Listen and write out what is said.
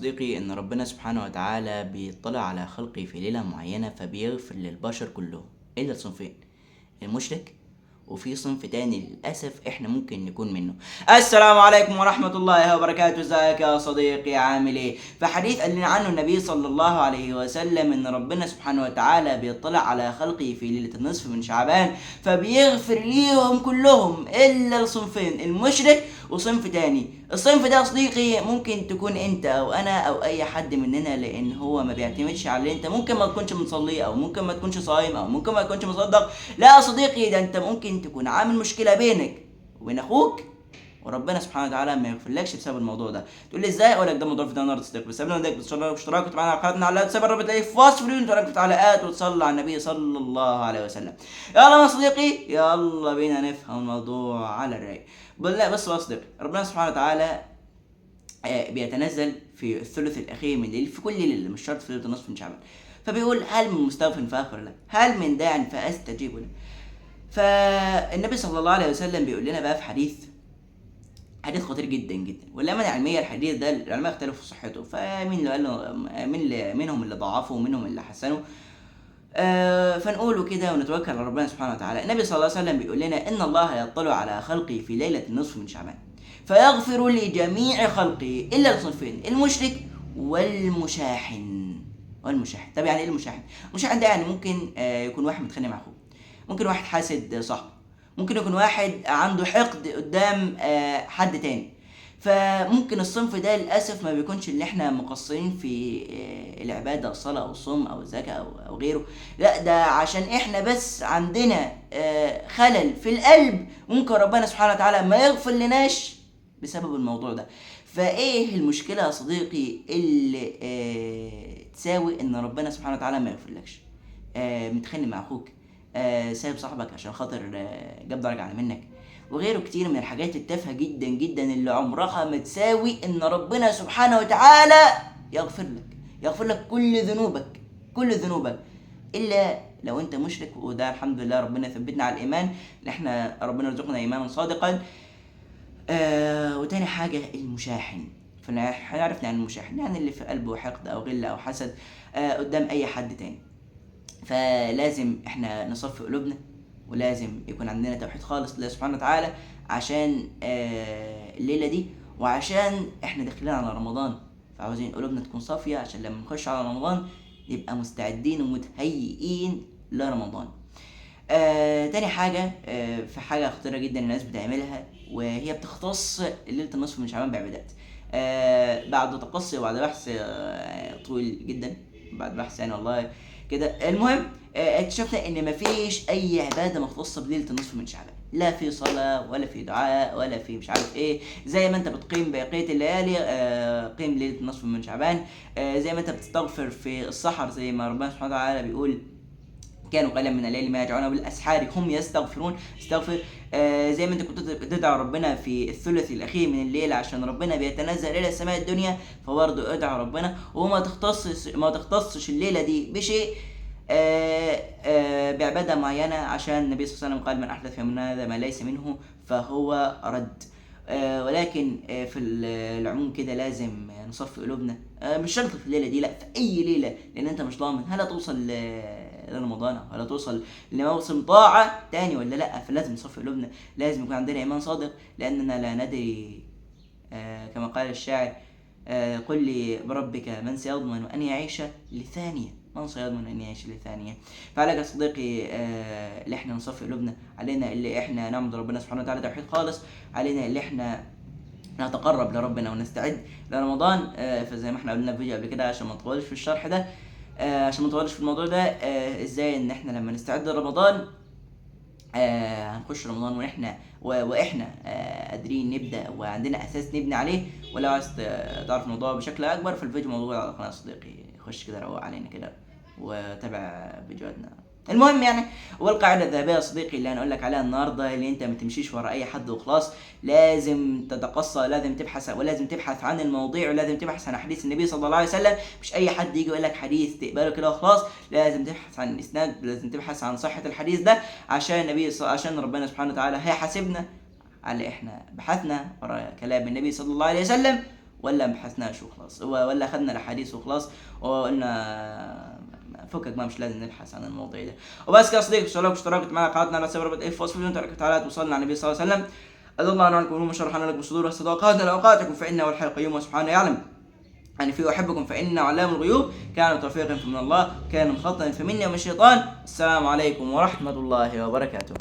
صديقي إن ربنا سبحانه وتعالى بيطلع على خلقه في ليلة معينة فبيغفر للبشر كلهم إلا صنفين: المشرك، وفي صنف تاني للأسف إحنا ممكن نكون منه. السلام عليكم ورحمة الله وبركاته. ازيك يا صديقي؟ عامل ايه؟ فحديث قال لنا عنه النبي صلى الله عليه وسلم إن ربنا سبحانه وتعالى بيطلع على خلقه في ليلة النصف من شعبان فبيغفر ليهم كلهم إلا الصنفين: المشرك وصنف تاني. الصنف ده يا صديقي ممكن تكون انت او انا او اي حد مننا، لان هو ما بيعتمدش على انت ممكن ما تكونش مصلي او ممكن ما تكونش صايم او ممكن ما تكونش مصدق. لا يا صديقي، ده انت ممكن تكون عامل مشكله بينك وبين اخوك وربنا سبحانه وتعالى ما يغفرلكش بسبب الموضوع ده. تقول لي ازاي؟ اقول لك ده موضوع في النهارده صديقي، بس قبل ما نبدا باشتراك وتابعنا على قناتنا على تسيب الرابط تلاقيه في وصف الفيديو، وتعليق في التعليقات وتصلي على النبي صلى الله عليه وسلم. يلا يا صديقي، يلا بينا نفهم الموضوع على الرايق. بالله بس يا صديقي، ربنا سبحانه وتعالى بيتنزل في الثلث الاخير من الليل في كل ليله، مش شرط في ليله النصف من شعبان. فبيقول: هل من مستغفر فاغفر له، هل من داع فاستجيب له. فالنبي صلى الله عليه وسلم بيقول لنا بقى في حديث خطير جدا جدا، والأمانة العلمية الحديث ده العلماء اختلفوا في صحته، فمين اللي قال له، منهم اللي ضعفه ومنهم اللي حسنه. فنقوله كده ونتوكل على ربنا سبحانه وتعالى. النبي صلى الله عليه وسلم بيقول لنا: ان الله يطلع على خلقه في ليله النصف من شعبان فيغفر لجميع خلقه الا الصنفين: المشرك والمشاحن. طب يعني ايه المشاحن؟ المشاحن ده يعني ممكن يكون واحد متخانق مع اخوه، ممكن واحد حاسد صاحبه، ممكن يكون واحد عنده حقد قدام حد تاني. فممكن الصنف ده للاسف ما بيكونش اللي احنا مقصرين في العباده، الصلاه او الصوم او الزكاه او غيره. لا، ده عشان احنا بس عندنا خلل في القلب، ممكن ربنا سبحانه وتعالى ما يغفر لناش بسبب الموضوع ده. فايه المشكله يا صديقي اللي تساوي ان ربنا سبحانه وتعالى ما يغفرلكش؟ متخانق مع اخوك، سايب صاحبك عشان خاطر جاب درجه اعلى منك، وغيره كتير من الحاجات التافهه جدا جدا اللي عمرها ما تساوي ان ربنا سبحانه وتعالى يغفر لك كل ذنوبك الا لو انت مشرك. وده الحمد لله ربنا ثبتنا على الايمان، ان احنا ربنا رزقنا ايمانا صادقا. وتاني حاجه المشاحن. فهنعرف يعني المشاحن يعني اللي في قلبه حقد او غل او حسد قدام اي حد تاني. فلازم احنا نصفي قلوبنا، ولازم يكون عندنا توحيد خالص لله سبحانه وتعالى عشان الليله دي، وعشان احنا داخلين على رمضان، فعاوزين قلوبنا تكون صافيه عشان لما نخش على رمضان نبقى مستعدين ومتهيئين لرمضان. تاني حاجة، في حاجة خطيرة جدا الناس بتعملها، وهي بتختص ليلة النصف من شعبان بعبادات. بعد تقصي وبعد بحث طويل جدا، بعد بحث يعني والله كده. المهم اكتشفنا ان مفيش اي عبادة مختصة بليلة النصف من شعبان، لا في صلاة ولا في دعاء ولا في مش عارف ايه. زي ما انت بتقيم بقية الليالي قيم ليلة النصف من شعبان. زي ما انت بتستغفر في السحر، زي ما ربنا سبحانه وتعالى بيقول: كانوا قليلا من الليل ما يرجعون بالاسحار هم يستغفرون. استغفر. زي ما انت كنت بتدعو ربنا في الثلث الاخير من الليل عشان ربنا بيتنزل الى السماء الدنيا، فبرضه ادعو ربنا وما تختصش الليله دي بشيء بعباده معينه، عشان النبي صلى الله عليه وسلم قال: من احدث في امرنا هذا ما ليس منه فهو رد. ولكن في العموم كده لازم نصفي قلوبنا، مش شرط في الليله دي، لا في اي ليله، لان انت مش ضامن هل هتوصل لرمضان ولا توصل لموسم طاعه تاني ولا لا. فلازم نصفي قلوبنا، لازم يكون عندنا ايمان صادق، لاننا لا ندري كما قال الشاعر: قل لي بربك من سيضمن ان يعيش لثانيه، من سيضمن ان يعيش لثانيه. فعليك يا صديقي اللي احنا نصفي قلوبنا، علينا اللي احنا نعبد ربنا سبحانه وتعالى توحيد خالص، علينا اللي احنا نتقرب لربنا ونستعد لرمضان. فزي ما احنا قلنا في فيديو قبل كده، عشان ما نطولش في الشرح ده، عشان ما نطولش في الموضوع ده، ازاي ان احنا لما نستعد لرمضان هنخش رمضان واحنا قادرين نبدا وعندنا اساس نبني عليه. ولو عايز تعرف الموضوع بشكل اكبر، فالفيديو موجود على القناه صديقي، خش كده روق علينا كده وتابع فيديوهاتنا. المهم يعني، والقاعده الذهبيه يا صديقي اللي هنقول لك عليها النهارده، اللي انت ما تمشيش ورا اي حد وخلاص، لازم تتقصى، لازم تبحث عن المواضيع، ولازم تبحث عن حديث النبي صلى الله عليه وسلم. مش اي حد يجي يقول لك حديث تقبله كده وخلاص، لازم تبحث عن الاسناد، لازم تبحث عن صحه الحديث ده، عشان ربنا سبحانه وتعالى هيحاسبنا على احنا بحثنا ورا كلام النبي صلى الله عليه وسلم ولا ما بحثناش وخلاص، ولا اخذنا الاحاديث وخلاص وقلنا فكك ما مش لازم نبحث عن الموضوع ده. وبس كده يا صديقي، اشتركت معنا قناتنا على سبب ربط اف وصفوا انتوا تعالى وصلنا على النبي صلى الله عليه وسلم. أدعو الله عنكم ونوم شرحنا لكم صدور الصداقات لأوقاتكم فإنه الحي القيوم وسبحانه يعلم أن في أحبكم فإن علام الغيوب كان توفيقا فمن الله كان خطأ فمني ومن الشيطان. السلام عليكم ورحمة الله وبركاته.